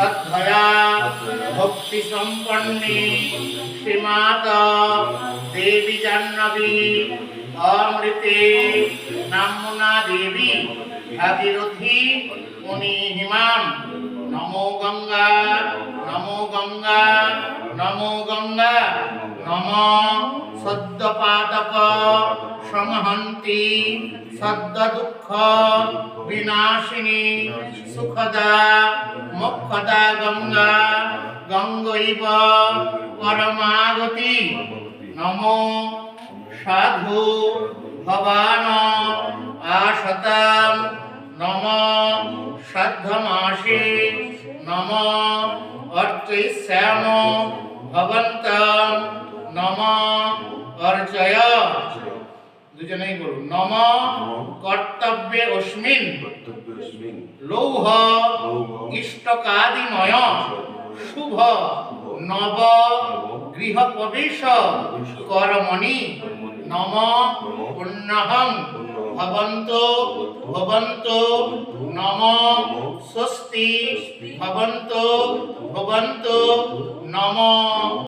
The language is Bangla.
শ্রদ্ধয়া ভক্তি সম্পন্নে শ্রীমাতা দেবী জাহ্নবী অমৃতে নামুনা দেবী ভাগীরথী মুনিহিমাম নমো গঙ্গা নমো গঙ্গা নমো গঙ্গা নমো সদ্যপাতক সমহন্তি সদ্য দুঃখ বিনাশিনী সুখদা মোক্ষদা গঙ্গা গঙ্গৈব পরমাগতি নমো সাধু ভবান আশতাম নমো সাধ্যমাসি নমো অর্চয়িষ্যাম ভবন্তম নমো অর্চয় দুজনেই বলুন নমো কর্তব্যে অস্মিন লৌহ ইষ্টকাদিময় শুভ নব গৃহ প্রবেশ কর্মণি নম পুণ্যহং ভবন্তু ভবন্তু নম স্বস্তি ভবন্তু ভবন্তু নম